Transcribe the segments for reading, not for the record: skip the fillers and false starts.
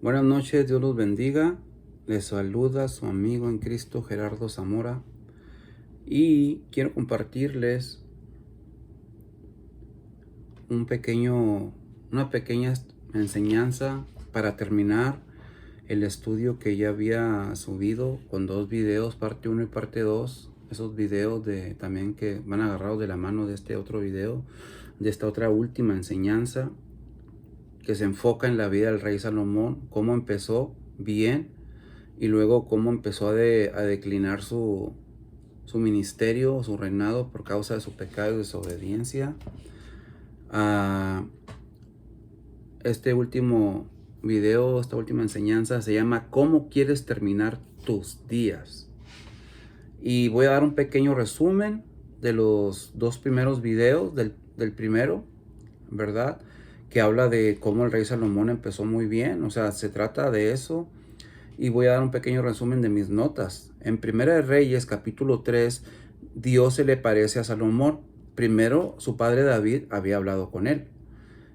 Buenas noches, Dios los bendiga. Les saluda su amigo en Cristo Gerardo Zamora y quiero compartirles una pequeña enseñanza para terminar el estudio que ya había subido con dos videos, parte uno y parte 2. Esos videos también que van agarrados de la mano de este otro video, de esta otra última enseñanza que se enfoca en la vida del rey Salomón, cómo empezó bien y luego cómo empezó a declinar su ministerio, su reinado por causa de su pecado y desobediencia. Este último video, esta última enseñanza se llama ¿Cómo quieres terminar tus días? Y voy a dar un pequeño resumen de los dos primeros videos del primero, ¿verdad? Que habla de cómo el rey Salomón empezó muy bien, o sea, se trata de eso. Y voy a dar un pequeño resumen de mis notas. En Primera de Reyes, capítulo 3, Dios se le parece a Salomón. Primero, su padre David había hablado con él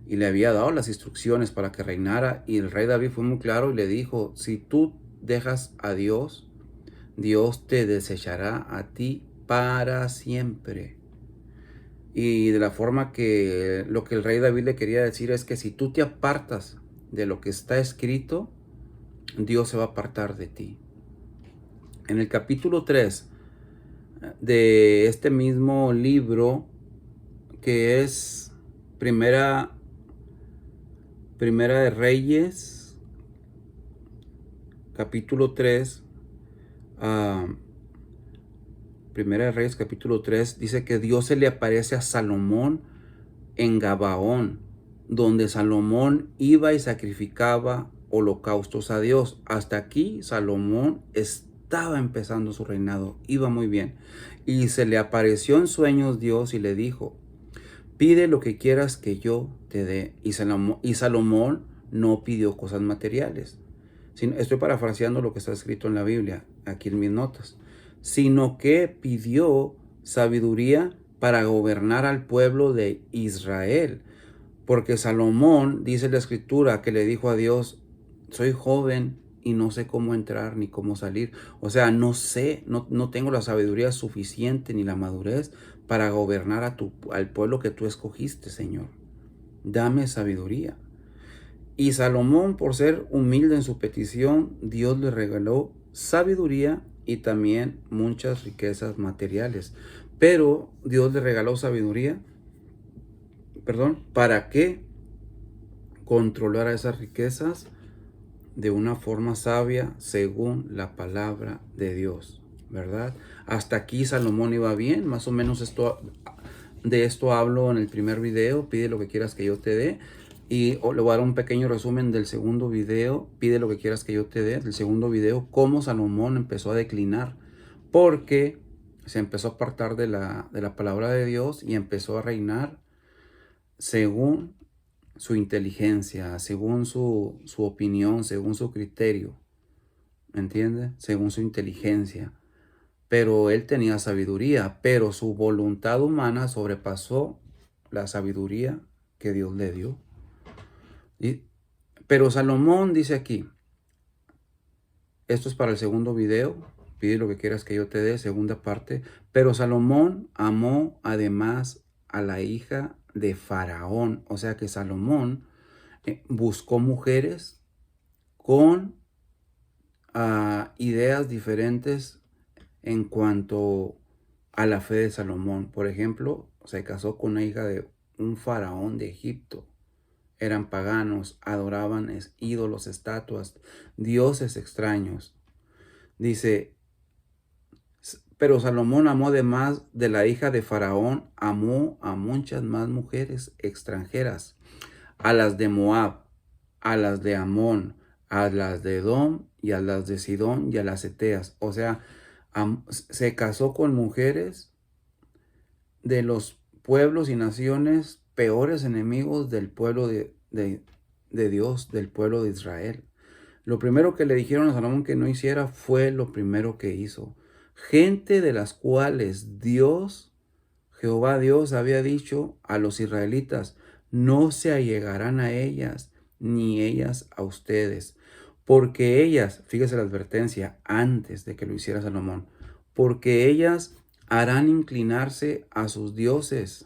y le había dado las instrucciones para que reinara. Y el rey David fue muy claro y le dijo, si tú dejas a Dios, Dios te desechará a ti para siempre. Y de la forma que lo que el rey David le quería decir es que si tú te apartas de lo que está escrito, Dios se va a apartar de ti. En el capítulo 3 de este mismo libro, que es Primera de Reyes, capítulo 3, Primera de Reyes, capítulo 3, dice que Dios se le aparece a Salomón en Gabaón, donde Salomón iba y sacrificaba holocaustos a Dios. Hasta aquí Salomón estaba empezando su reinado, iba muy bien. Y se le apareció en sueños Dios y le dijo, pide lo que quieras que yo te dé. Y Salomón no pidió cosas materiales. Estoy parafraseando lo que está escrito en la Biblia, aquí en mis notas. Sino que pidió sabiduría para gobernar al pueblo de Israel. Porque Salomón, dice la escritura, que le dijo a Dios, soy joven y no sé cómo entrar ni cómo salir. O sea, no tengo la sabiduría suficiente ni la madurez para gobernar al pueblo que tú escogiste, Señor. Dame sabiduría. Y Salomón, por ser humilde en su petición, Dios le regaló sabiduría y también muchas riquezas materiales. Pero Dios le regaló sabiduría, para que controlara esas riquezas de una forma sabia según la palabra de Dios, ¿verdad? Hasta aquí Salomón iba bien, más o menos de esto hablo en el primer video, pide lo que quieras que yo te dé. Y le voy a dar un pequeño resumen del segundo video, pide lo que quieras que yo te dé, del segundo video, cómo Salomón empezó a declinar, porque se empezó a apartar de la palabra de Dios y empezó a reinar según su inteligencia, según su opinión, según su criterio, ¿me entiende? Según su inteligencia. Pero él tenía sabiduría, pero su voluntad humana sobrepasó la sabiduría que Dios le dio. Pero Salomón dice aquí, esto es para el segundo video, pide lo que quieras que yo te dé, segunda parte. Pero Salomón amó además a la hija de Faraón, o sea que Salomón buscó mujeres con ideas diferentes en cuanto a la fe de Salomón. Por ejemplo, se casó con una hija de un faraón de Egipto. Eran paganos, adoraban ídolos, estatuas, dioses extraños. Dice, pero Salomón amó además de la hija de Faraón, amó a muchas más mujeres extranjeras, a las de Moab, a las de Amón, a las de Edom y a las de Sidón y a las Eteas. O sea, se casó con mujeres de los pueblos y naciones peores enemigos del pueblo de Dios, del pueblo de Israel. Lo primero que le dijeron a Salomón que no hiciera fue lo primero que hizo. Gente de las cuales Jehová Dios había dicho a los israelitas, no se allegarán a ellas, ni ellas a ustedes. Porque ellas, fíjese la advertencia antes de que lo hiciera Salomón, porque ellas harán inclinarse a sus dioses.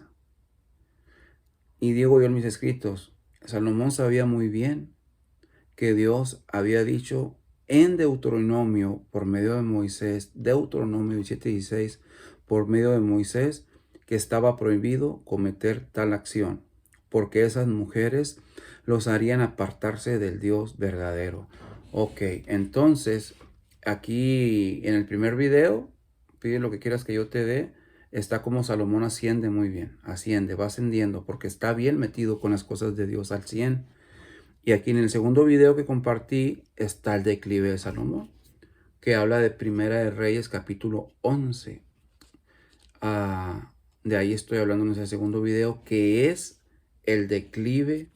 Y digo yo en mis escritos, Salomón sabía muy bien que Dios había dicho en Deuteronomio por medio de Moisés, Deuteronomio 17:16, por medio de Moisés, que estaba prohibido cometer tal acción, porque esas mujeres los harían apartarse del Dios verdadero. Ok, entonces aquí en el primer video, pide lo que quieras que yo te dé, está como Salomón asciende muy bien, asciende, va ascendiendo, porque está bien metido con las cosas de Dios al 100. Y aquí en el segundo video que compartí está el declive de Salomón, que habla de Primera de Reyes capítulo 11. De ahí estoy hablando en ese segundo video, que es el declive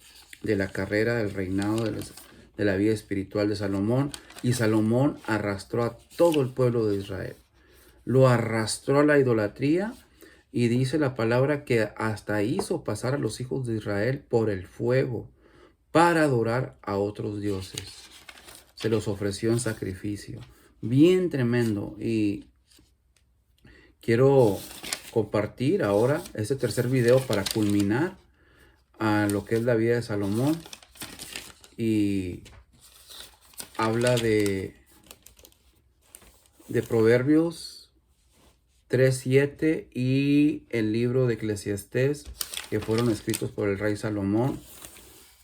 de la carrera del reinado de la vida espiritual de Salomón. Y Salomón arrastró a todo el pueblo de Israel. Lo arrastró a la idolatría y dice la palabra que hasta hizo pasar a los hijos de Israel por el fuego para adorar a otros dioses. Se los ofreció en sacrificio. Bien tremendo. Y quiero compartir ahora este tercer video para culminar a lo que es la vida de Salomón. Y habla de Proverbios 3:7 y el libro de Eclesiastés, que fueron escritos por el rey Salomón.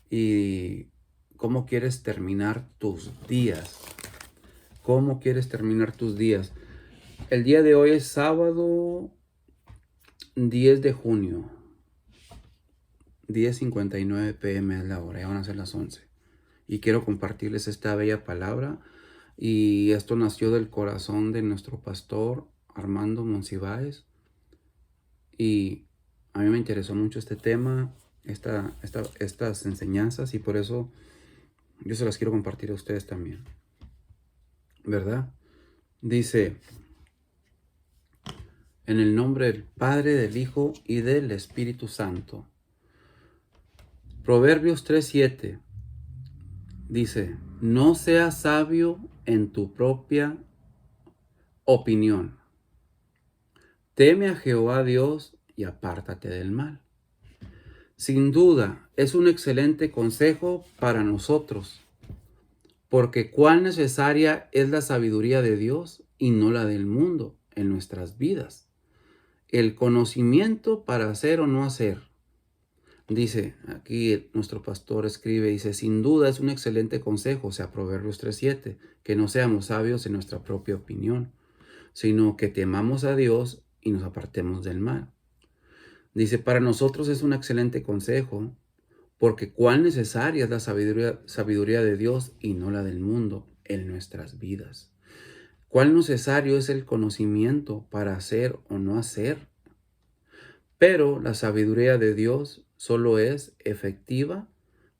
Y cómo quieres terminar tus días. ¿Cómo quieres terminar tus días? El día de hoy es sábado 10 de junio. 10:59 p.m. es la hora. Ya van a ser las 11. Y quiero compartirles esta bella palabra. Y esto nació del corazón de nuestro pastor Armando Monsiváis. Y a mí me interesó mucho este tema, estas enseñanzas. Y por eso yo se las quiero compartir a ustedes también. ¿Verdad? Dice, en el nombre del Padre, del Hijo y del Espíritu Santo. Proverbios 3:7 dice, no seas sabio en tu propia opinión. Teme a Jehová Dios y apártate del mal. Sin duda, es un excelente consejo para nosotros, porque cuán necesaria es la sabiduría de Dios y no la del mundo en nuestras vidas. El conocimiento para hacer o no hacer. Dice, aquí nuestro pastor escribe, dice, sin duda es un excelente consejo, o sea, Proverbios 3:7, que no seamos sabios en nuestra propia opinión, sino que temamos a Dios y nos apartemos del mal. Dice, para nosotros es un excelente consejo, porque cuán necesaria es la sabiduría de Dios y no la del mundo en nuestras vidas. Cuán necesario es el conocimiento para hacer o no hacer. Pero la sabiduría de Dios solo es efectiva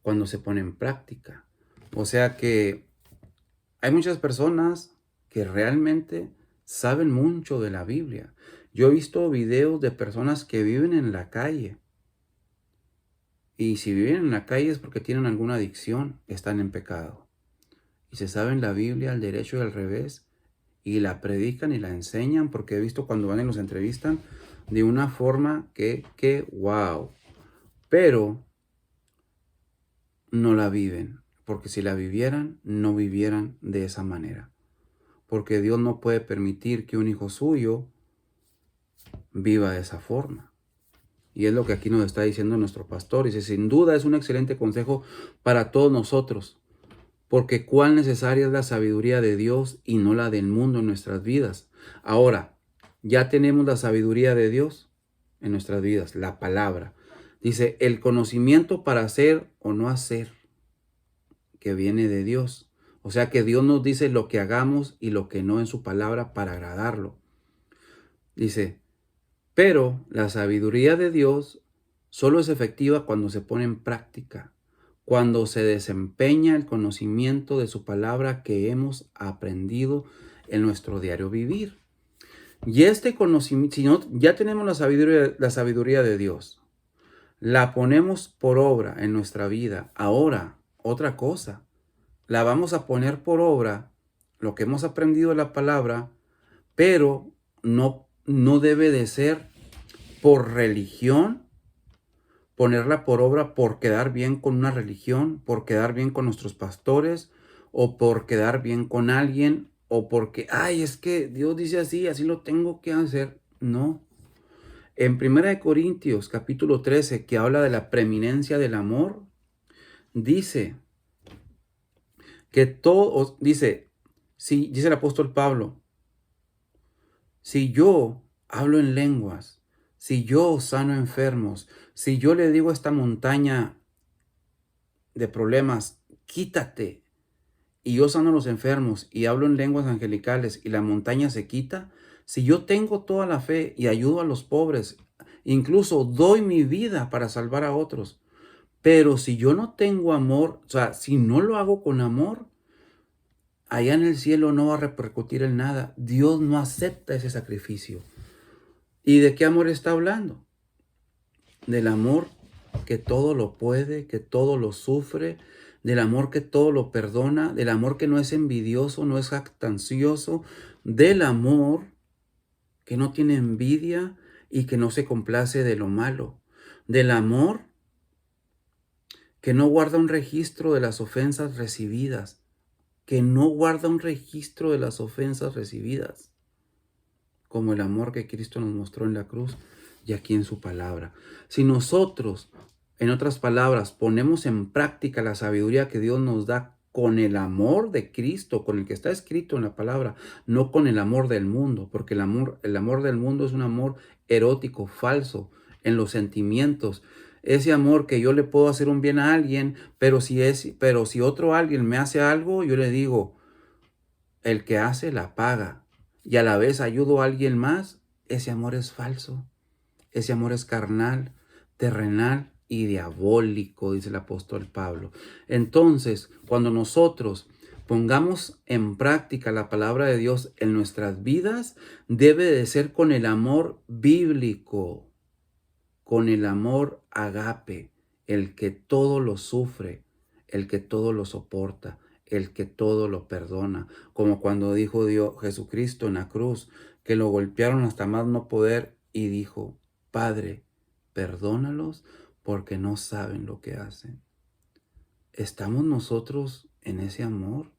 cuando se pone en práctica. O sea que hay muchas personas que realmente saben mucho de la Biblia. Yo he visto videos de personas que viven en la calle. Y si viven en la calle es porque tienen alguna adicción, están en pecado. Y se saben la Biblia al derecho y al revés. Y la predican y la enseñan, porque he visto cuando van y los entrevistan de una forma que wow. Pero no la viven, porque si la vivieran, no vivieran de esa manera. Porque Dios no puede permitir que un hijo suyo viva de esa forma. Y es lo que aquí nos está diciendo nuestro pastor. Dice, sin duda es un excelente consejo para todos nosotros, porque cuán necesaria es la sabiduría de Dios y no la del mundo en nuestras vidas. Ahora, ya tenemos la sabiduría de Dios en nuestras vidas, la palabra. Dice, el conocimiento para hacer o no hacer, que viene de Dios. O sea que Dios nos dice lo que hagamos y lo que no en su palabra para agradarlo. Dice, pero la sabiduría de Dios solo es efectiva cuando se pone en práctica, cuando se desempeña el conocimiento de su palabra que hemos aprendido en nuestro diario vivir. Y este conocimiento, si no, ya tenemos la sabiduría de Dios, la ponemos por obra en nuestra vida. Ahora, otra cosa, la vamos a poner por obra, lo que hemos aprendido de la palabra, pero no debe de ser por religión, ponerla por obra por quedar bien con una religión, por quedar bien con nuestros pastores, o por quedar bien con alguien, o porque, ay, es que Dios dice así, así lo tengo que hacer. No. En 1 Corintios capítulo 13, que habla de la preeminencia del amor, dice que todo, dice, si, dice el apóstol Pablo, si yo hablo en lenguas, si yo sano enfermos, si yo le digo a esta montaña de problemas, quítate, y yo sano a los enfermos y hablo en lenguas angelicales y la montaña se quita, si yo tengo toda la fe y ayudo a los pobres, incluso doy mi vida para salvar a otros, pero si yo no tengo amor, o sea, si no lo hago con amor, allá en el cielo no va a repercutir en nada. Dios no acepta ese sacrificio. ¿Y de qué amor está hablando? Del amor que todo lo puede, que todo lo sufre, del amor que todo lo perdona, del amor que no es envidioso, no es jactancioso, del amor que no tiene envidia y que no se complace de lo malo, del amor que no guarda un registro de las ofensas recibidas, que no guarda un registro de las ofensas recibidas, como el amor que Cristo nos mostró en la cruz y aquí en su palabra. Si nosotros, en otras palabras, ponemos en práctica la sabiduría que Dios nos da con el amor de Cristo, con el que está escrito en la palabra, no con el amor del mundo, porque el amor del mundo es un amor erótico, falso, en los sentimientos. Ese amor que yo le puedo hacer un bien a alguien, pero si otro alguien me hace algo, yo le digo, el que hace la paga, y a la vez ayudo a alguien más, ese amor es falso. Ese amor es carnal, terrenal y diabólico, dice el apóstol Pablo. Entonces, cuando nosotros pongamos en práctica la palabra de Dios en nuestras vidas, debe de ser con el amor bíblico, con el amor agape, el que todo lo sufre, el que todo lo soporta, el que todo lo perdona, como cuando dijo Dios Jesucristo en la cruz, que lo golpearon hasta más no poder y dijo, Padre, perdónalos porque no saben lo que hacen. ¿Estamos nosotros en ese amor?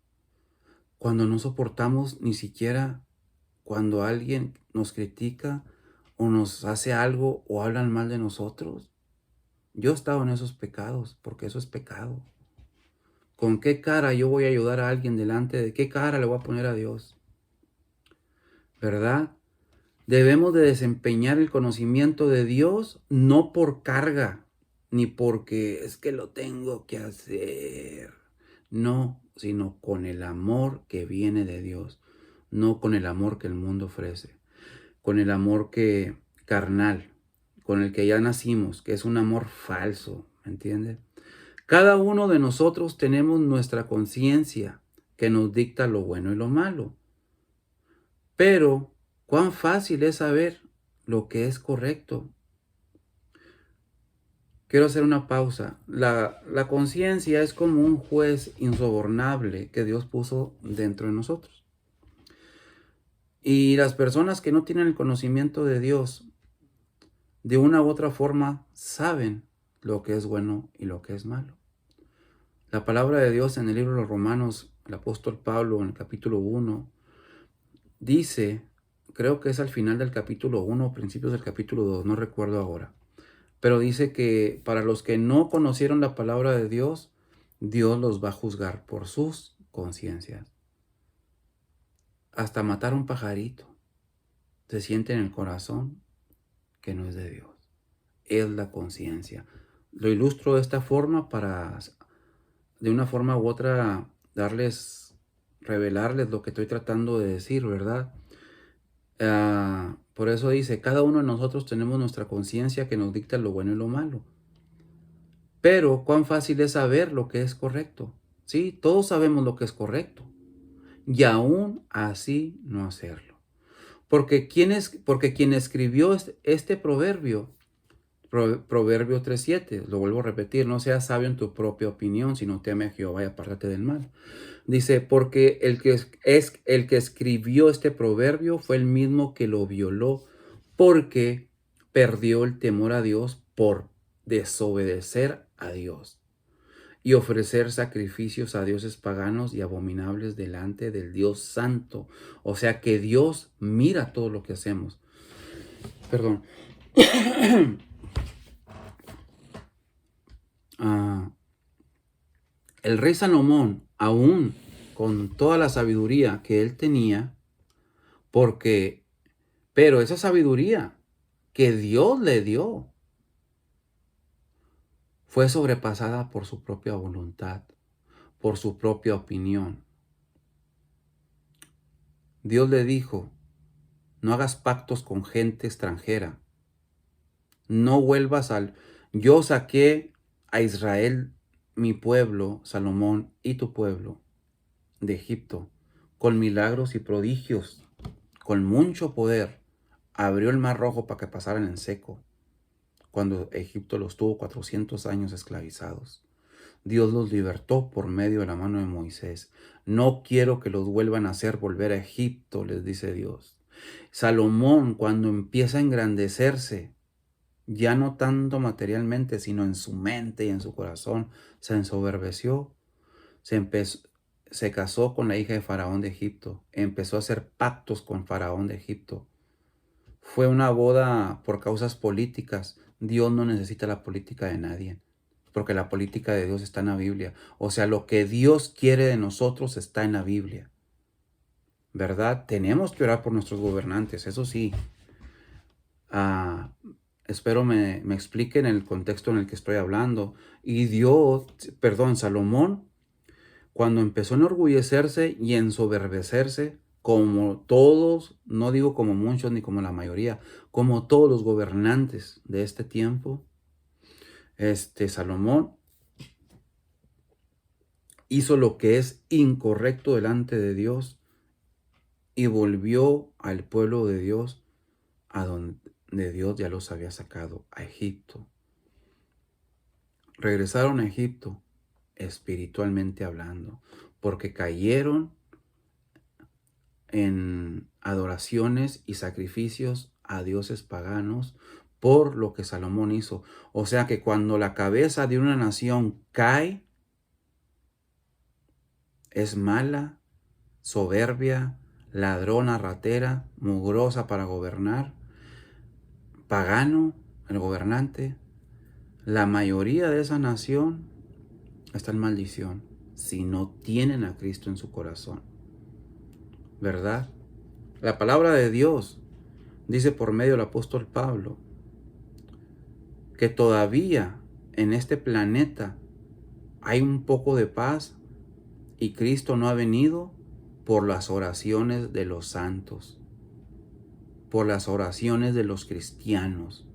Cuando no soportamos ni siquiera cuando alguien nos critica o nos hace algo o hablan mal de nosotros. Yo he estado en esos pecados porque eso es pecado. ¿Con qué cara yo voy a ayudar a alguien delante de qué cara le voy a poner a Dios? ¿Verdad? Debemos de desempeñar el conocimiento de Dios no por carga, ni porque es que lo tengo que hacer. No, sino con el amor que viene de Dios, no con el amor que el mundo ofrece, con el amor que carnal, con el que ya nacimos, que es un amor falso, ¿me entiendes? Cada uno de nosotros tenemos nuestra conciencia que nos dicta lo bueno y lo malo. Pero, ¿cuán fácil es saber lo que es correcto? Quiero hacer una pausa. La conciencia es como un juez insobornable que Dios puso dentro de nosotros. Y las personas que no tienen el conocimiento de Dios, de una u otra forma, saben lo que es bueno y lo que es malo. La palabra de Dios en el libro de los Romanos, el apóstol Pablo en el capítulo 1, dice, creo que es al final del capítulo 1 o principios del capítulo 2, no recuerdo ahora, pero dice que para los que no conocieron la palabra de Dios, Dios los va a juzgar por sus conciencias. Hasta matar a un pajarito se siente en el corazón que no es de Dios. Es la conciencia. Lo ilustro de esta forma para, de una forma u otra, revelarles lo que estoy tratando de decir, ¿verdad? Por eso dice, cada uno de nosotros tenemos nuestra conciencia que nos dicta lo bueno y lo malo. Pero cuán fácil es saber lo que es correcto. Sí, todos sabemos lo que es correcto. Y aún así no hacerlo. Porque quien escribió este proverbio Proverbios 3:7, lo vuelvo a repetir, no seas sabio en tu propia opinión, sino teme a Jehová y apártate del mal. Dice, porque el que escribió este proverbio fue el mismo que lo violó, porque perdió el temor a Dios por desobedecer a Dios y ofrecer sacrificios a dioses paganos y abominables delante del Dios santo. O sea que Dios mira todo lo que hacemos. Perdón. El rey Salomón, aún con toda la sabiduría que él tenía, pero esa sabiduría que Dios le dio fue sobrepasada por su propia voluntad, por su propia opinión. Dios le dijo, no hagas pactos con gente extranjera, no vuelvas yo saqué a Israel, mi pueblo, Salomón, y tu pueblo, de Egipto, con milagros y prodigios, con mucho poder. Abrió el mar rojo para que pasaran en seco, cuando Egipto los tuvo 400 años esclavizados. Dios los libertó por medio de la mano de Moisés. No quiero que los vuelvan a hacer volver a Egipto, les dice Dios. Salomón, cuando empieza a engrandecerse, ya no tanto materialmente, sino en su mente y en su corazón, se ensoberbeció, se casó con la hija de Faraón de Egipto, empezó a hacer pactos con Faraón de Egipto. Fue una boda por causas políticas. Dios no necesita la política de nadie, porque la política de Dios está en la Biblia. O sea, lo que Dios quiere de nosotros está en la Biblia, ¿verdad? Tenemos que orar por nuestros gobernantes, eso sí. Espero me expliquen el contexto en el que estoy hablando. Y Salomón, cuando empezó a enorgullecerse y ensoberbecerse, como todos, no digo como muchos ni como la mayoría, como todos los gobernantes de este tiempo, Salomón hizo lo que es incorrecto delante de Dios y volvió al pueblo de Dios a donde Dios ya los había sacado, a Egipto. Regresaron a Egipto espiritualmente hablando, porque cayeron en adoraciones y sacrificios a dioses paganos por lo que Salomón hizo. O sea que cuando la cabeza de una nación cae, es mala, soberbia, ladrona, ratera, mugrosa para gobernar, pagano, el gobernante, la mayoría de esa nación está en maldición si no tienen a Cristo en su corazón. ¿Verdad? La palabra de Dios dice por medio del apóstol Pablo que todavía en este planeta hay un poco de paz y Cristo no ha venido por las oraciones de los santos, por las oraciones de los cristianos.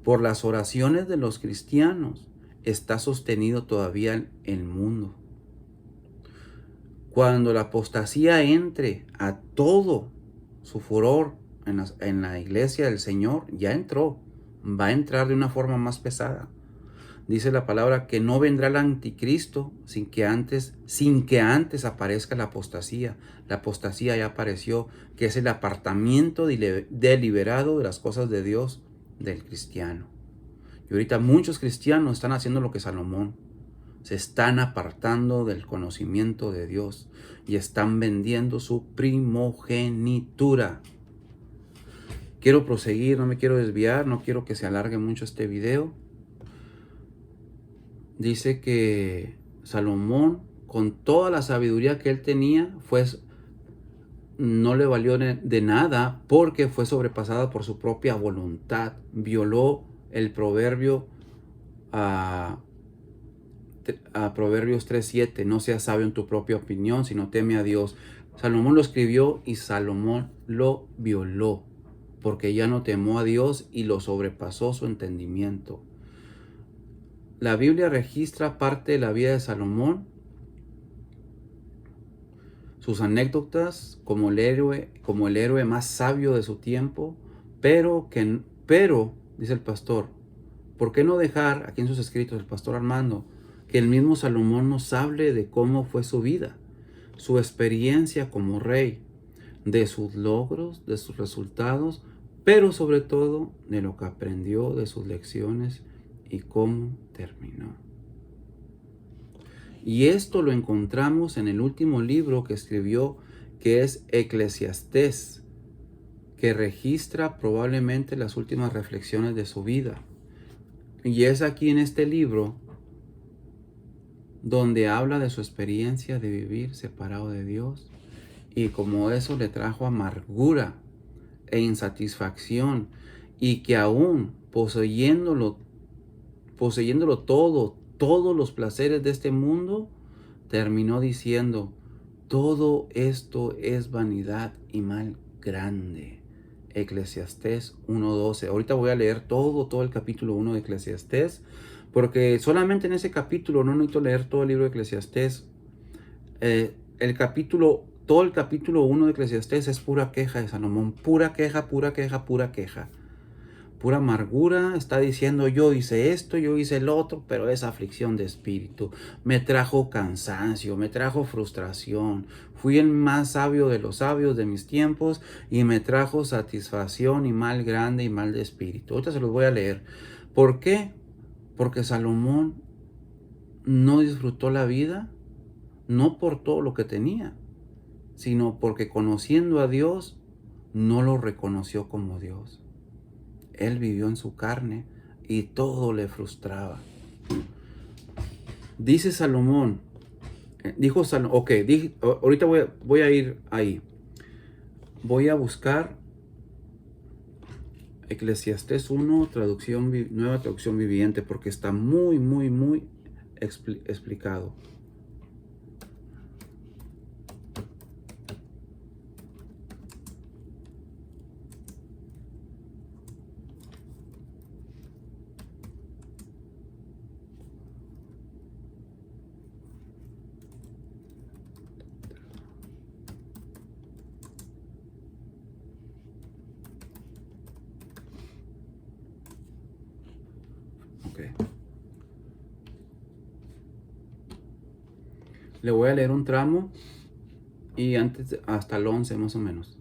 Por las oraciones de los cristianos está sostenido todavía el mundo. Cuando la apostasía entre a todo su furor en la iglesia del Señor, ya entró, va a entrar de una forma más pesada. Dice la palabra que no vendrá el anticristo sin que antes aparezca la apostasía. La apostasía ya apareció, que es el apartamiento deliberado de las cosas de Dios del cristiano. Y ahorita muchos cristianos están haciendo lo que Salomón. Se están apartando del conocimiento de Dios y están vendiendo su primogenitura. Quiero proseguir, no me quiero desviar, no quiero que se alargue mucho este video. Dice que Salomón, con toda la sabiduría que él tenía, no le valió de nada porque fue sobrepasada por su propia voluntad. Violó el proverbio a Proverbios 3:7, no seas sabio en tu propia opinión, sino teme a Dios. Salomón lo escribió y Salomón lo violó, porque ya no temó a Dios y lo sobrepasó su entendimiento. La Biblia registra parte de la vida de Salomón, sus anécdotas como el héroe más sabio de su tiempo, pero dice el pastor, ¿Por qué no dejar aquí en sus escritos el pastor Armando que el mismo Salomón nos hable de cómo fue su vida, su experiencia como rey, de sus logros, de sus resultados, pero sobre todo de lo que aprendió, de sus lecciones y cómo terminó? Y esto lo encontramos en el último libro que escribió, que es Eclesiastés, que registra probablemente las últimas reflexiones de su vida. Y es aquí en este libro donde habla de su experiencia de vivir separado de Dios y cómo eso le trajo amargura e insatisfacción, y que aún poseyéndolo todo, todos los placeres de este mundo, terminó diciendo: todo esto es vanidad y mal grande. Eclesiastés 1:12. Ahorita voy a leer todo el capítulo 1 de Eclesiastés, porque solamente en ese capítulo, no necesito leer todo el libro de Eclesiastés. Todo el capítulo 1 de Eclesiastés es pura queja de Salomón, pura queja, pura queja, pura queja. Pura amargura. Está diciendo: yo hice esto, yo hice el otro, pero esa aflicción de espíritu me trajo cansancio, me trajo frustración. Fui el más sabio de los sabios de mis tiempos y me trajo satisfacción y mal grande y mal de espíritu. Ahorita se los voy a leer. ¿Por qué? Porque Salomón no disfrutó la vida, no por todo lo que tenía, sino porque conociendo a Dios, no lo reconoció como Dios. Él vivió en su carne y todo le frustraba. Dice Salomón, ahorita voy a ir ahí. Voy a buscar Eclesiastés 1, nueva traducción viviente, porque está muy explicado. Okay. Le voy a leer un tramo y hasta el 11 más o menos.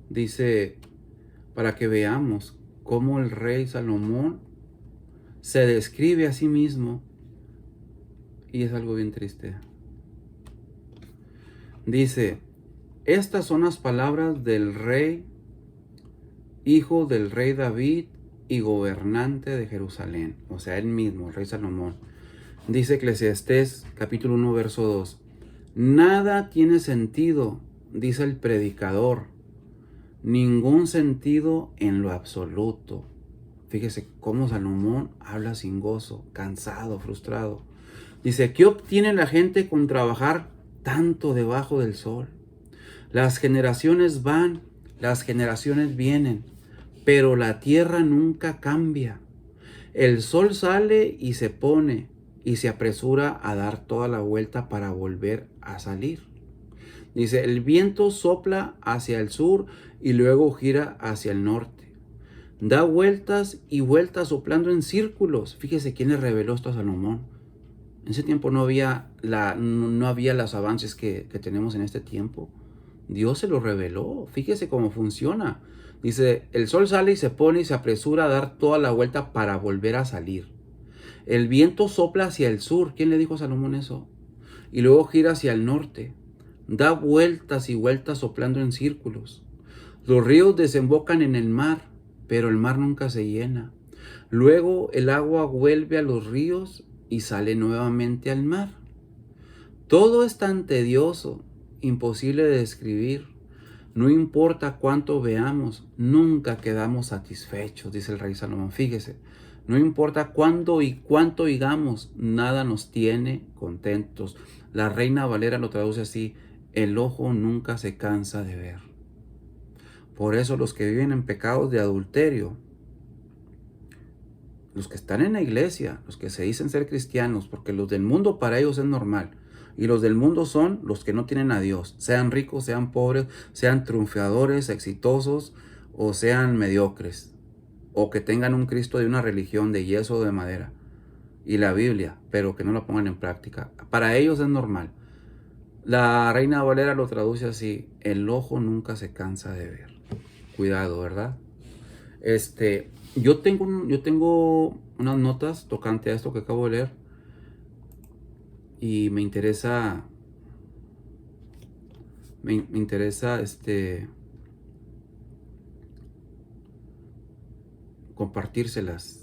Dice, para que veamos cómo el rey Salomón se describe a sí mismo, y es algo bien triste. Dice: estas son las palabras del rey, hijo del rey David y gobernante de Jerusalén. O sea, él mismo, el rey Salomón. Dice Eclesiastés capítulo 1, verso 2. Nada tiene sentido, dice el predicador. Ningún sentido en lo absoluto. Fíjese cómo Salomón habla sin gozo, cansado, frustrado. Dice: ¿qué obtiene la gente con trabajar tanto debajo del sol? Las generaciones van, las generaciones vienen, pero la tierra nunca cambia. El sol sale y se pone y se apresura a dar toda la vuelta para volver a salir. Dice: el viento sopla hacia el sur y luego gira hacia el norte. Da vueltas y vueltas soplando en círculos. Fíjese quién le reveló esto a Salomón. En ese tiempo no había los avances que tenemos en este tiempo. Dios se lo reveló. Fíjese cómo funciona. Dice: el sol sale y se pone y se apresura a dar toda la vuelta para volver a salir. El viento sopla hacia el sur. ¿Quién le dijo a Salomón eso? Y luego gira hacia el norte. Da vueltas y vueltas soplando en círculos. Los ríos desembocan en el mar, pero el mar nunca se llena. Luego el agua vuelve a los ríos y sale nuevamente al mar. Todo es tan tedioso, imposible de describir. No importa cuánto veamos, nunca quedamos satisfechos, dice el rey Salomón. Fíjese, no importa cuándo y cuánto oigamos, nada nos tiene contentos. La Reina Valera lo traduce así: el ojo nunca se cansa de ver. Por eso los que viven en pecados de adulterio, los que están en la iglesia, los que se dicen ser cristianos, porque los del mundo para ellos es normal, y los del mundo son los que no tienen a Dios, sean ricos, sean pobres, sean triunfadores, exitosos o sean mediocres. o que tengan un Cristo de una religión de yeso o de madera y la Biblia, pero que no la pongan en práctica. Para ellos es normal. La Reina Valera lo traduce así: el ojo nunca se cansa de ver. Cuidado, ¿verdad? Yo tengo unas notas tocante a esto que acabo de leer y me interesa compartírselas.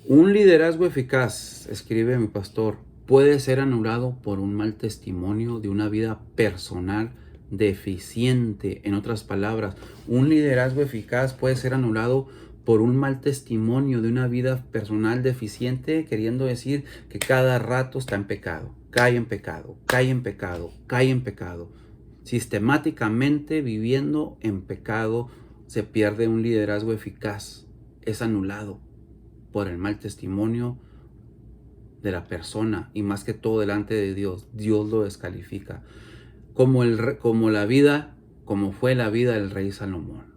Un liderazgo eficaz, escribe mi pastor, puede ser anulado por un mal testimonio de una vida personal deficiente. En otras palabras, un liderazgo eficaz puede ser anulado por un mal testimonio de una vida personal deficiente, queriendo decir que cada rato está en pecado, cae en pecado, cae en pecado, cae en pecado. Sistemáticamente viviendo en pecado se pierde un liderazgo eficaz, es anulado por el mal testimonio de la persona y más que todo delante de Dios. Dios lo descalifica. Como fue la vida del rey Salomón,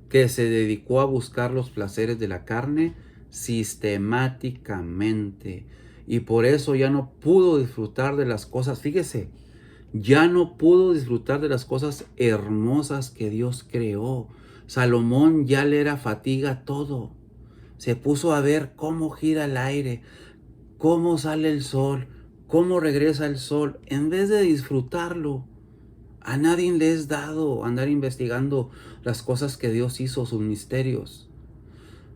que se dedicó a buscar los placeres de la carne sistemáticamente y por eso ya no pudo disfrutar de las cosas. Fíjese, ya no pudo disfrutar de las cosas hermosas que Dios creó. Salomón ya le era fatiga todo. Se puso a ver cómo gira el aire, cómo sale el sol, cómo regresa el sol, en vez de disfrutarlo. A nadie le es dado andar investigando las cosas que Dios hizo, sus misterios.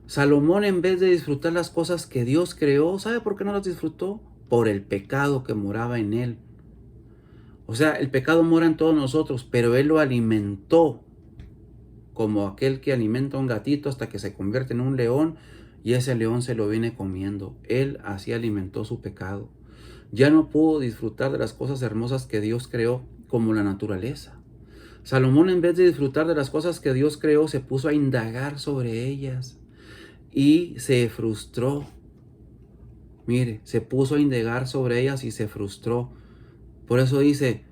Salomón, en vez de disfrutar las cosas que Dios creó, ¿sabe por qué no las disfrutó? Por el pecado que moraba en él. O sea, el pecado mora en todos nosotros, pero él lo alimentó como aquel que alimenta a un gatito hasta que se convierte en un león y ese león se lo viene comiendo. Él así alimentó su pecado. Ya no pudo disfrutar de las cosas hermosas que Dios creó, como la naturaleza. Salomón, en vez de disfrutar de las cosas que Dios creó, se puso a indagar sobre ellas y se frustró. Mire, se puso a indagar sobre ellas y se frustró. Por eso dice: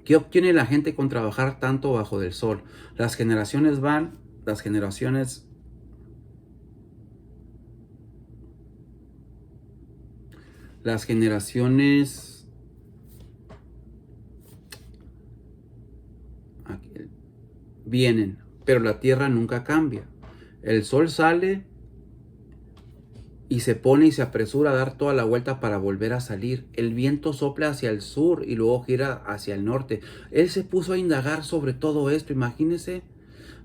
¿qué obtiene la gente con trabajar tanto bajo del sol? Las generaciones vienen, pero la tierra nunca cambia. El sol sale y se pone y se apresura a dar toda la vuelta para volver a salir. El viento sopla hacia el sur y luego gira hacia el norte. Él se puso a indagar sobre todo esto, imagínense.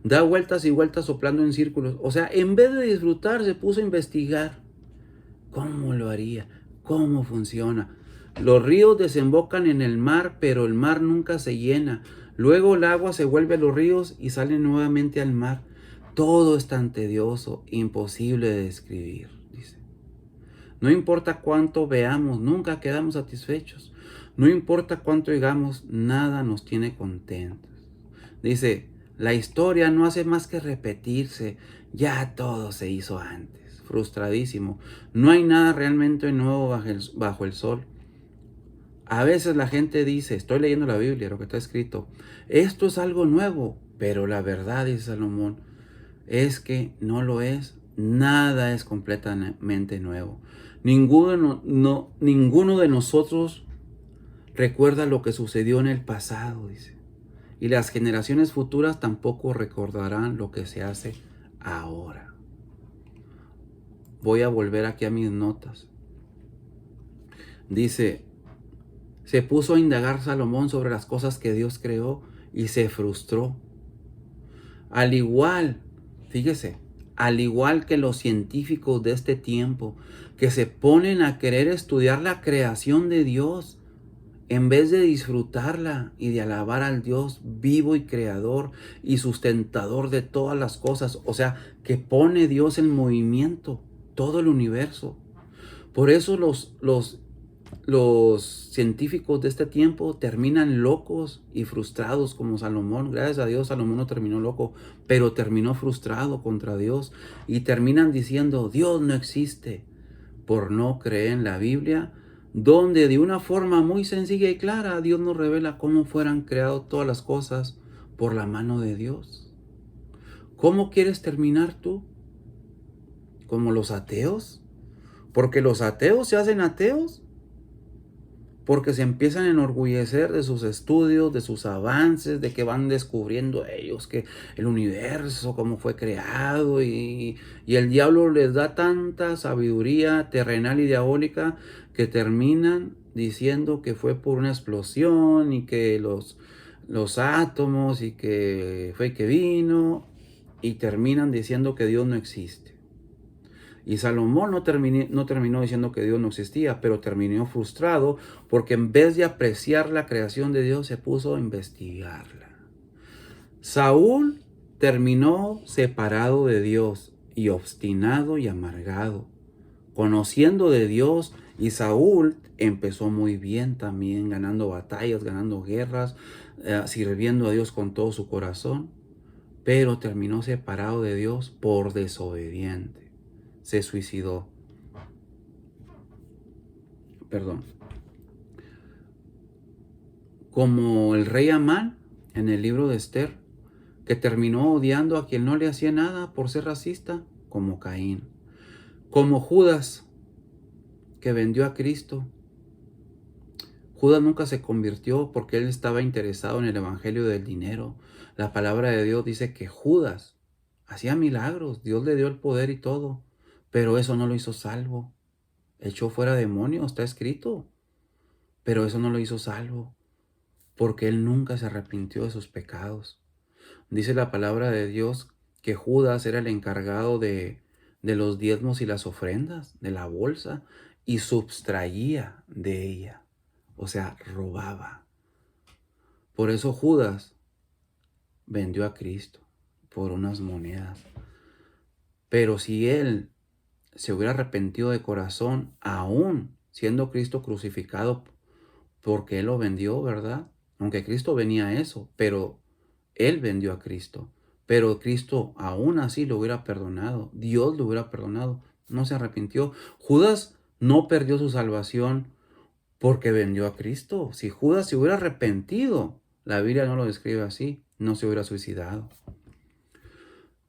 Da vueltas y vueltas soplando en círculos. O sea, en vez de disfrutar, se puso a investigar. ¿Cómo lo haría? ¿Cómo funciona? Los ríos desembocan en el mar, pero el mar nunca se llena. Luego el agua se vuelve a los ríos y sale nuevamente al mar. Todo es tan tedioso, imposible de describir, dice. No importa cuánto veamos, nunca quedamos satisfechos. No importa cuánto oigamos, nada nos tiene contentos. Dice, la historia no hace más que repetirse. Ya todo se hizo antes. Frustradísimo. No hay nada realmente nuevo bajo el sol. A veces la gente dice, estoy leyendo la Biblia, lo que está escrito, esto es algo nuevo, pero la verdad, dice Salomón, es que no lo es. Nada es completamente nuevo. Ninguno de nosotros recuerda lo que sucedió en el pasado, dice. Y las generaciones futuras tampoco recordarán lo que se hace ahora. Voy a volver aquí a mis notas. Dice, se puso a indagar Salomón sobre las cosas que Dios creó y se frustró. Al igual, fíjese, al igual que los científicos de este tiempo que se ponen a querer estudiar la creación de Dios en vez de disfrutarla y de alabar al Dios vivo y creador y sustentador de todas las cosas. O sea, que pone Dios en movimiento todo el universo. Por eso los científicos de este tiempo terminan locos y frustrados como Salomón. Gracias a Dios Salomón no terminó loco, pero terminó frustrado contra Dios. Y terminan diciendo, Dios no existe, por no creer en la Biblia, donde de una forma muy sencilla y clara Dios nos revela cómo fueran creadas todas las cosas por la mano de Dios. ¿Cómo quieres terminar tú? ¿Como los ateos? Porque los ateos se hacen ateos porque se empiezan a enorgullecer de sus estudios, de sus avances, de que van descubriendo ellos que el universo, cómo fue creado, y el diablo les da tanta sabiduría terrenal y diabólica que terminan diciendo que fue por una explosión y que los átomos y que fue que vino, y terminan diciendo que Dios no existe. Y Salomón no terminó diciendo que Dios no existía, pero terminó frustrado porque en vez de apreciar la creación de Dios, se puso a investigarla. Saúl terminó separado de Dios y obstinado y amargado, conociendo de Dios, y Saúl empezó muy bien también, ganando batallas, ganando guerras, sirviendo a Dios con todo su corazón, pero terminó separado de Dios por desobediente. Se suicidó. Perdón. Como el rey Amán en el libro de Esther, que terminó odiando a quien no le hacía nada por ser racista, como Caín. Como Judas, que vendió a Cristo. Judas nunca se convirtió porque él estaba interesado en el evangelio del dinero. La palabra de Dios dice que Judas hacía milagros, Dios le dio el poder y todo, pero eso no lo hizo salvo. Echó fuera demonios, está escrito, pero eso no lo hizo salvo, porque él nunca se arrepintió de sus pecados. Dice la palabra de Dios que Judas era el encargado de los diezmos y las ofrendas, de la bolsa, y sustraía de ella. O sea, robaba. Por eso Judas vendió a Cristo por unas monedas. Pero si él se hubiera arrepentido de corazón, aún siendo Cristo crucificado, porque él lo vendió, ¿verdad? Aunque Cristo venía a eso, pero él vendió a Cristo. Pero Cristo aún así lo hubiera perdonado. Dios lo hubiera perdonado. No se arrepintió. Judas no perdió su salvación porque vendió a Cristo. Si Judas se hubiera arrepentido, la Biblia no lo describe así, no se hubiera suicidado.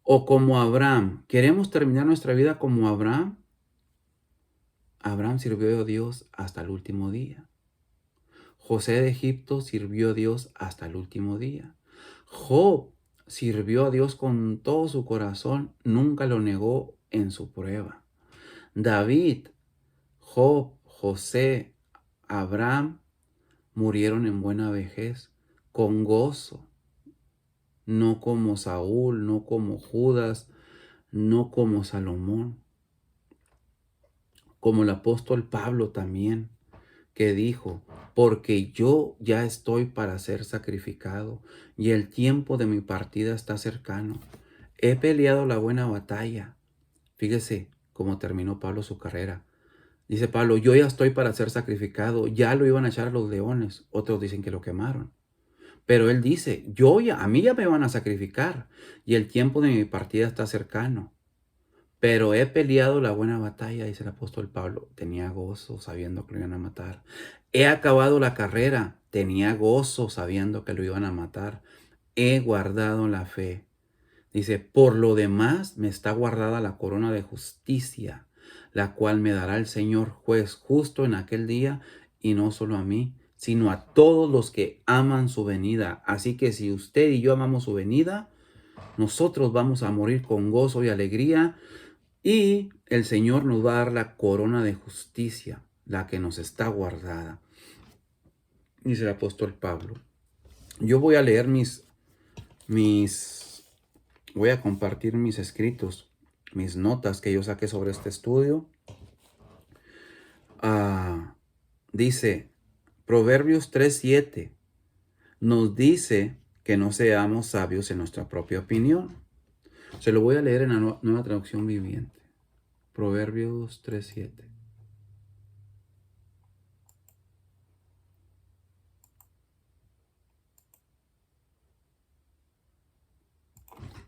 O como Abraham. ¿Queremos terminar nuestra vida como Abraham? Abraham sirvió a Dios hasta el último día. José de Egipto sirvió a Dios hasta el último día. Job sirvió a Dios con todo su corazón, nunca lo negó en su prueba. David, Job, José, Abraham murieron en buena vejez, con gozo, no como Saúl, no como Judas, no como Salomón, como el apóstol Pablo también, que dijo: porque yo ya estoy para ser sacrificado y el tiempo de mi partida está cercano. He peleado la buena batalla. Fíjese cómo terminó Pablo su carrera. Dice Pablo: yo ya estoy para ser sacrificado. Ya lo iban a echar a los leones. Otros dicen que lo quemaron. Pero él dice: a mí ya me van a sacrificar y el tiempo de mi partida está cercano. Pero he peleado la buena batalla, dice el apóstol Pablo. Tenía gozo sabiendo que lo iban a matar. He acabado la carrera. Tenía gozo sabiendo que lo iban a matar. He guardado la fe. Dice: por lo demás me está guardada la corona de justicia, la cual me dará el Señor juez justo en aquel día, y no solo a mí, sino a todos los que aman su venida. Así que si usted y yo amamos su venida, nosotros vamos a morir con gozo y alegría, y el Señor nos va a dar la corona de justicia, la que nos está guardada. Dice el apóstol Pablo. Yo voy a leer voy a compartir mis escritos, mis notas que yo saqué sobre este estudio. Dice, Proverbios 3:7 nos dice que no seamos sabios en nuestra propia opinión. Se lo voy a leer en la Nueva Traducción Viviente. Proverbios 3:7.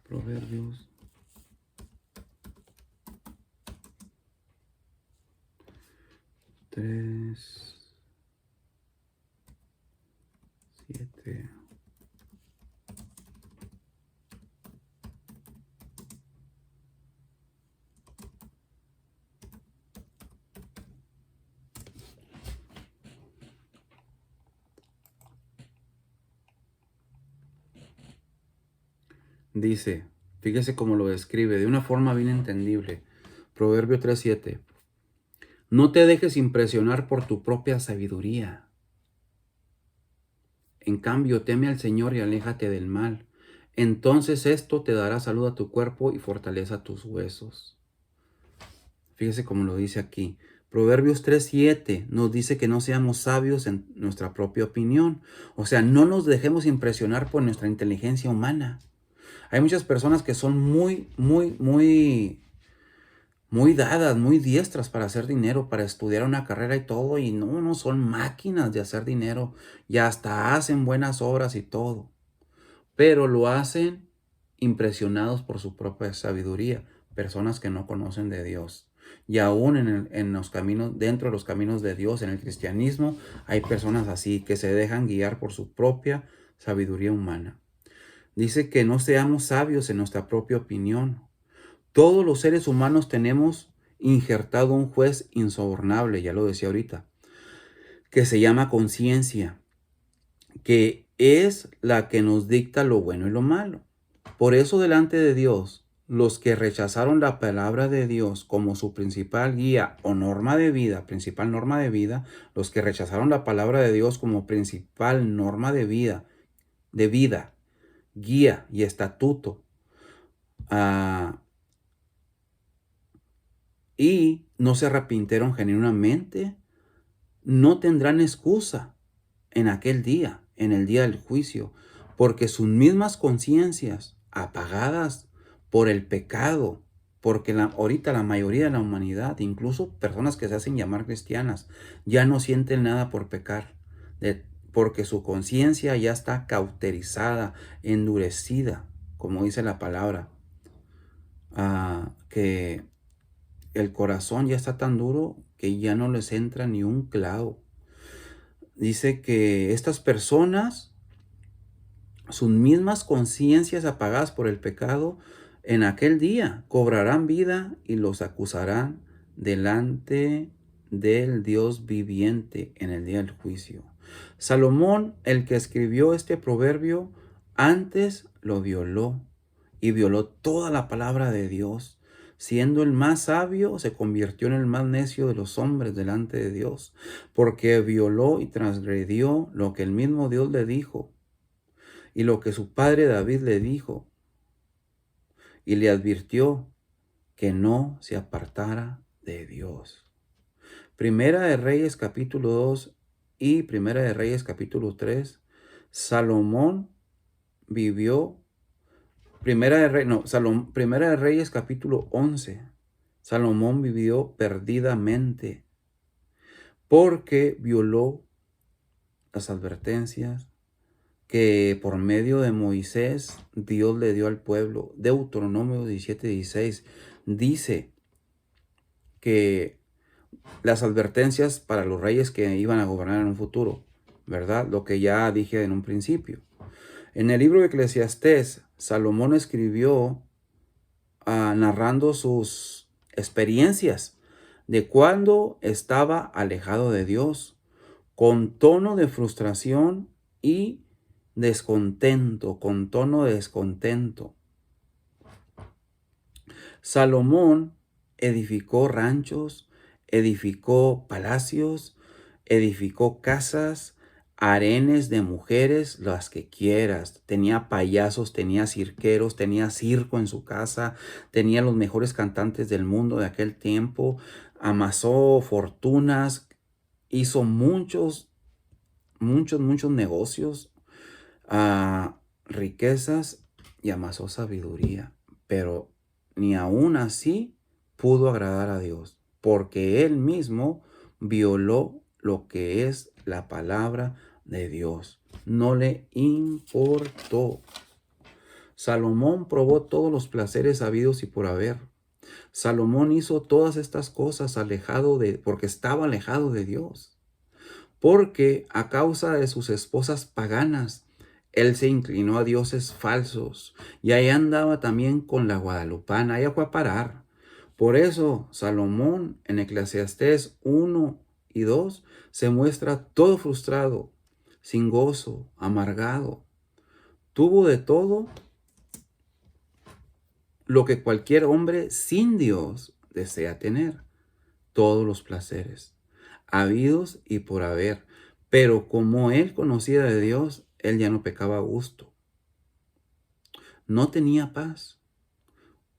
Proverbios 3:7. Dice, fíjese cómo lo describe, de una forma bien entendible. Proverbio 3:7. No te dejes impresionar por tu propia sabiduría. En cambio, teme al Señor y aléjate del mal. Entonces esto te dará salud a tu cuerpo y fortaleza a tus huesos. Fíjese cómo lo dice aquí. Proverbios 3:7 nos dice que no seamos sabios en nuestra propia opinión. O sea, no nos dejemos impresionar por nuestra inteligencia humana. Hay muchas personas que son muy dadas, muy diestras para hacer dinero, para estudiar una carrera y todo, y no son máquinas de hacer dinero, y hasta hacen buenas obras y todo, pero lo hacen impresionados por su propia sabiduría, personas que no conocen de Dios. Y aún en los caminos, dentro de los caminos de Dios, en el cristianismo, hay personas así que se dejan guiar por su propia sabiduría humana. Dice que no seamos sabios en nuestra propia opinión. Todos los seres humanos tenemos injertado un juez insobornable, ya lo decía ahorita, que se llama conciencia, que es la que nos dicta lo bueno y lo malo. Por eso delante de Dios, los que rechazaron la palabra de Dios como su principal guía o norma de vida, principal norma de vida, los que rechazaron la palabra de Dios como principal norma de vida, guía y estatuto, y no se arrepintieron genuinamente, no tendrán excusa en aquel día, en el día del juicio, porque sus mismas conciencias apagadas por el pecado, porque ahorita la mayoría de la humanidad, incluso personas que se hacen llamar cristianas, ya no sienten nada por pecar, porque su conciencia ya está cauterizada, endurecida, como dice la palabra, que el corazón ya está tan duro que ya no les entra ni un clavo. Dice que estas personas, sus mismas conciencias apagadas por el pecado, en aquel día cobrarán vida y los acusarán delante del Dios viviente en el día del juicio. Salomón, el que escribió este proverbio, antes lo violó y violó toda la palabra de Dios. Siendo el más sabio, se convirtió en el más necio de los hombres delante de Dios, porque violó y transgredió lo que el mismo Dios le dijo y lo que su padre David le dijo, y le advirtió que no se apartara de Dios. Primera de Reyes capítulo 2 y Primera de Reyes capítulo 3, Salomón vivió. Primera de Reyes capítulo 11. Salomón vivió perdidamente porque violó las advertencias que por medio de Moisés Dios le dio al pueblo. Deuteronomio 17:16 dice que las advertencias para los reyes que iban a gobernar en un futuro, ¿verdad? Lo que ya dije en un principio. En el libro de Eclesiastés, Salomón escribió narrando sus experiencias de cuando estaba alejado de Dios, con tono de frustración y descontento, con tono de descontento. Salomón edificó ranchos, edificó palacios, edificó casas, harenes de mujeres, las que quieras. Tenía payasos, tenía cirqueros, tenía circo en su casa, tenía los mejores cantantes del mundo de aquel tiempo, amasó fortunas, hizo muchos negocios, riquezas y amasó sabiduría. Pero ni aún así pudo agradar a Dios, porque él mismo violó lo que es la palabra de Dios. No le importó. Salomón probó todos los placeres habidos y por haber. Salomón hizo todas estas cosas porque estaba alejado de Dios. Porque a causa de sus esposas paganas, él se inclinó a dioses falsos, y ahí andaba también con la guadalupana, ella fue a parar. Por eso Salomón en Eclesiastés 1 y 2 se muestra todo frustrado, sin gozo, amargado. Tuvo de todo lo que cualquier hombre sin Dios desea tener, todos los placeres, habidos y por haber. Pero como él conocía de Dios, él ya no pecaba a gusto, no tenía paz.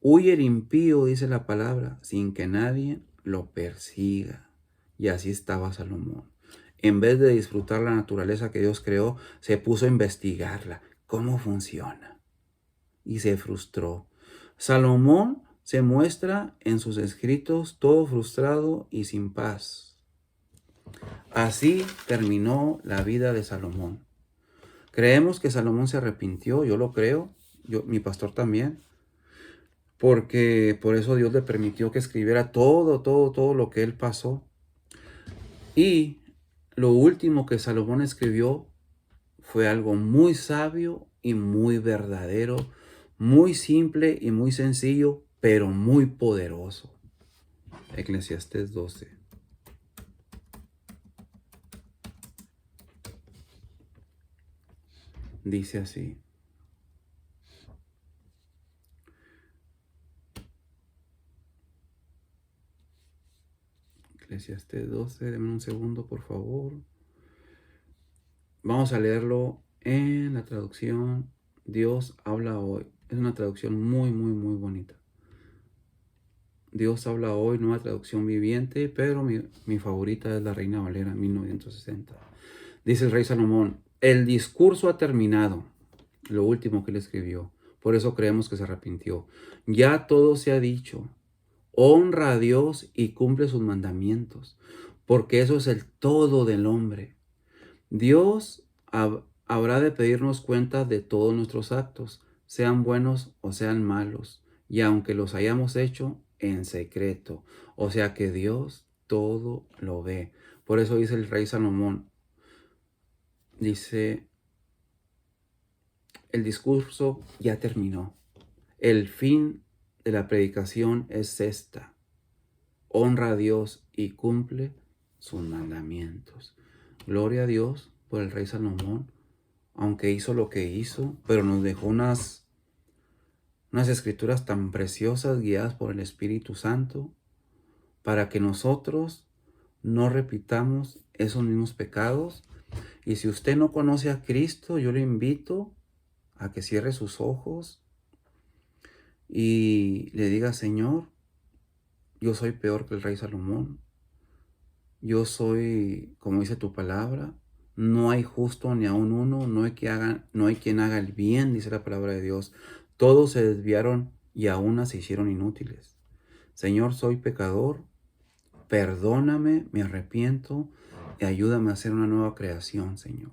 Huye el impío, dice la palabra, sin que nadie lo persiga. Y así estaba Salomón. En vez de disfrutar la naturaleza que Dios creó, se puso a investigarla, cómo funciona. Y se frustró. Salomón se muestra en sus escritos todo frustrado y sin paz. Así terminó la vida de Salomón. Creemos que Salomón se arrepintió, yo lo creo, mi pastor también, porque por eso Dios le permitió que escribiera todo lo que él pasó. Y lo último que Salomón escribió fue algo muy sabio y muy verdadero, muy simple y muy sencillo, pero muy poderoso. Eclesiastés 12. Dice así. Eclesiastés 12, denme un segundo, por favor. Vamos a leerlo en la traducción Dios habla hoy. Es una traducción muy bonita. Dios habla hoy, nueva traducción viviente, pero mi favorita es la Reina Valera 1960. Dice el rey Salomón, el discurso ha terminado, lo último que él escribió. Por eso creemos que se arrepintió. Ya todo se ha dicho. Honra a Dios y cumple sus mandamientos, porque eso es el todo del hombre. Dios habrá de pedirnos cuenta de todos nuestros actos, sean buenos o sean malos, y aunque los hayamos hecho en secreto. O sea que Dios todo lo ve. Por eso dice el rey Salomón, dice, el discurso ya terminó. El fin de la predicación es esta. Honra a Dios y cumple sus mandamientos. Gloria a Dios por el rey Salomón, aunque hizo lo que hizo, pero nos dejó unas escrituras tan preciosas guiadas por el Espíritu Santo para que nosotros no repitamos esos mismos pecados. Y si usted no conoce a Cristo, yo le invito a que cierre sus ojos y le diga, Señor, yo soy peor que el rey Salomón. Yo soy, como dice tu palabra, no hay justo ni aun uno, no hay quien haga el bien, dice la palabra de Dios. Todos se desviaron y a una se hicieron inútiles. Señor, soy pecador, perdóname, me arrepiento y ayúdame a hacer una nueva creación, Señor.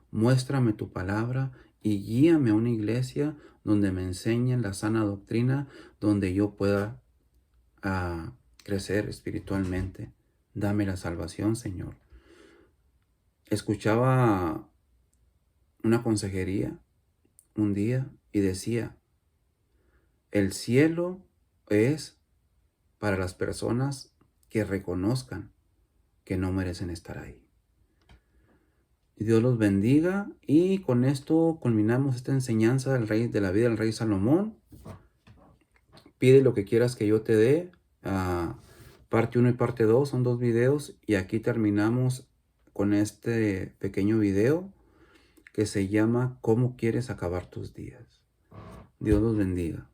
Muéstrame tu palabra y guíame a una iglesia donde me enseñen la sana doctrina, donde yo pueda crecer espiritualmente. Dame la salvación, Señor. Escuchaba una consejería un día y decía, el cielo es para las personas que reconozcan que no merecen estar ahí. Y Dios los bendiga, y con esto culminamos esta enseñanza del rey, de la vida del rey Salomón. Pide lo que quieras que yo te dé. Parte 1 y parte 2 son 2 videos, y aquí terminamos con este pequeño video que se llama ¿Cómo quieres acabar tus días? Dios los bendiga.